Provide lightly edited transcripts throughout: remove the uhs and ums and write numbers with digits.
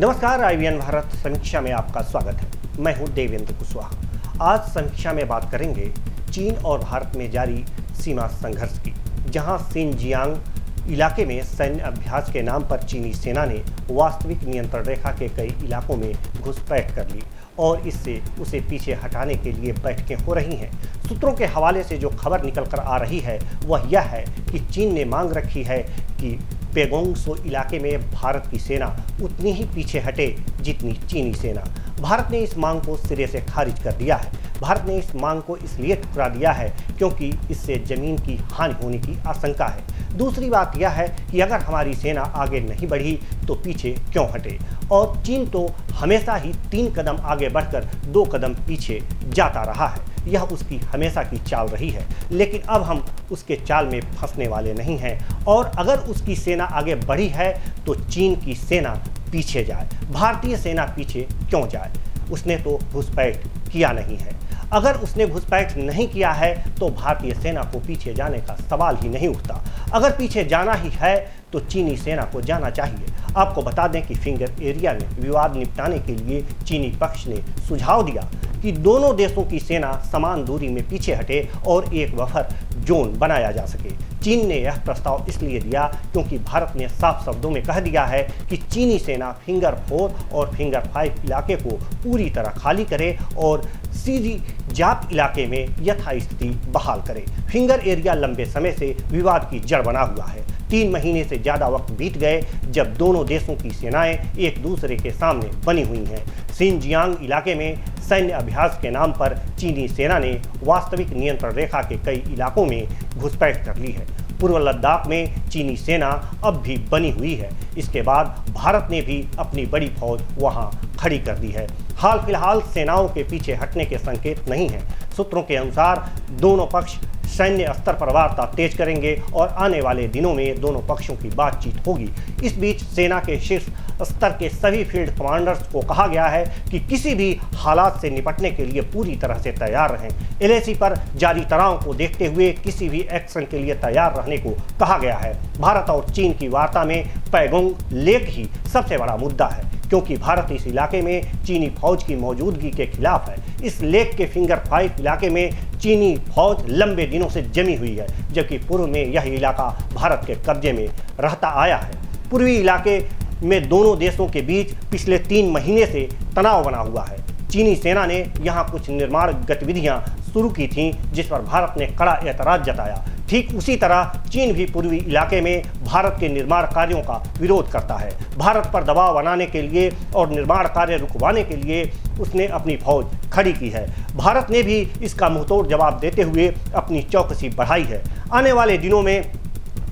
नमस्कार, IVN भारत समीक्षा में आपका स्वागत है। मैं हूं देवेंद्र कुशवाहा। आज समीक्षा में बात करेंगे चीन और भारत में जारी सीमा संघर्ष की, जहां सिनजियांग इलाके में सैन्य अभ्यास के नाम पर चीनी सेना ने वास्तविक नियंत्रण रेखा के कई इलाकों में घुसपैठ कर ली और इससे उसे पीछे हटाने के लिए बैठकें हो रही हैं। सूत्रों के हवाले से जो खबर निकल कर आ रही है वह यह है कि चीन ने मांग रखी है कि पेगोंग त्सो इलाके में भारत की सेना उतनी ही पीछे हटे जितनी चीनी सेना। भारत ने इस मांग को सिरे से खारिज कर दिया है। भारत ने इस मांग को इसलिए ठुकरा दिया है क्योंकि इससे जमीन की हानि होने की आशंका है। दूसरी बात यह है कि अगर हमारी सेना आगे नहीं बढ़ी तो पीछे क्यों हटे, और चीन तो हमेशा ही 3 कदम आगे बढ़कर 2 कदम पीछे जाता रहा है। यह उसकी हमेशा की चाल रही है, लेकिन अब हम उसके चाल में फंसने वाले नहीं हैं। और अगर उसकी सेना आगे बढ़ी है तो चीन की सेना पीछे जाए। भारतीय सेना पीछे क्यों जाए? उसने तो घुसपैठ किया नहीं है। अगर उसने घुसपैठ नहीं किया है तो भारतीय सेना को पीछे जाने का सवाल ही नहीं उठता। अगर पीछे जाना ही है तो चीनी सेना को जाना चाहिए। आपको बता दें कि फिंगर एरिया में विवाद निपटाने के लिए चीनी पक्ष ने सुझाव दिया कि दोनों देशों की सेना समान दूरी में पीछे हटे और एक बफर जोन बनाया जा सके। चीन ने यह प्रस्ताव इसलिए दिया क्योंकि भारत ने साफ शब्दों में कह दिया है कि चीनी सेना फिंगर 4 और फिंगर 5 इलाके को पूरी तरह खाली करे और सीधी जाप इलाके में यथास्थिति बहाल करे। फिंगर एरिया लंबे समय से विवाद की जड़ बना हुआ है। 3 महीने से ज़्यादा वक्त बीत गए जब दोनों देशों की सेनाएं एक दूसरे के सामने बनी हुई हैं। सिनजियांग इलाके में सैन्य अभ्यास के नाम पर चीनी सेना ने वास्तविक नियंत्रण रेखा के कई इलाकों में घुसपैठ कर ली है। पूर्व लद्दाख में चीनी सेना अब भी बनी हुई है। इसके बाद भारत ने भी अपनी बड़ी फौज वहां खड़ी कर दी है। हाल फिलहाल सेनाओं के पीछे हटने के संकेत नहीं हैं। सूत्रों के अनुसार दोनों पक्ष सैन्य स्तर पर वार्ता तेज करेंगे और आने वाले दिनों में दोनों पक्षों की बातचीत होगी। इस बीच सेना के शीर्ष स्तर के सभी फील्ड कमांडर्स को कहा गया है कि किसी भी हालात से निपटने के लिए पूरी तरह से तैयार रहें। LAC पर जारी तनाव को देखते हुए किसी भी एक्शन के लिए तैयार रहने को कहा गया है। भारत और चीन की वार्ता में पैगोंग लेक ही सबसे बड़ा मुद्दा है, क्योंकि भारत इस इलाके में चीनी फौज की मौजूदगी के खिलाफ है। इस लेक के फिंगर 5 इलाके में चीनी फौज लंबे दिनों से जमी हुई है, जबकि पूर्व में यह इलाका भारत के कब्जे में रहता आया है। पूर्वी इलाके में दोनों देशों के बीच पिछले 3 महीने से तनाव बना हुआ है। चीनी सेना ने यहाँ कुछ निर्माण गतिविधियां शुरू की थीं, जिस पर भारत ने कड़ा एतराज जताया। ठीक उसी तरह चीन भी पूर्वी इलाके में भारत के निर्माण कार्यों का विरोध करता है। भारत पर दबाव बनाने के लिए और निर्माण कार्य रुकवाने के लिए उसने अपनी फौज खड़ी की है। भारत ने भी इसका मुंहतोड़ जवाब देते हुए अपनी चौकसी बढ़ाई है। आने वाले दिनों में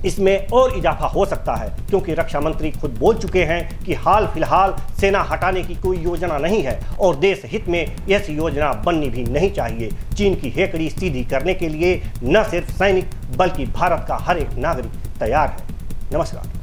इसमें और इजाफा हो सकता है, क्योंकि रक्षा मंत्री खुद बोल चुके हैं कि हाल फिलहाल सेना हटाने की कोई योजना नहीं है और देश हित में ऐसी योजना बननी भी नहीं चाहिए। चीन की हेकड़ी सीधी करने के लिए न सिर्फ सैनिक बल्कि भारत का हर एक नागरिक तैयार है। नमस्कार।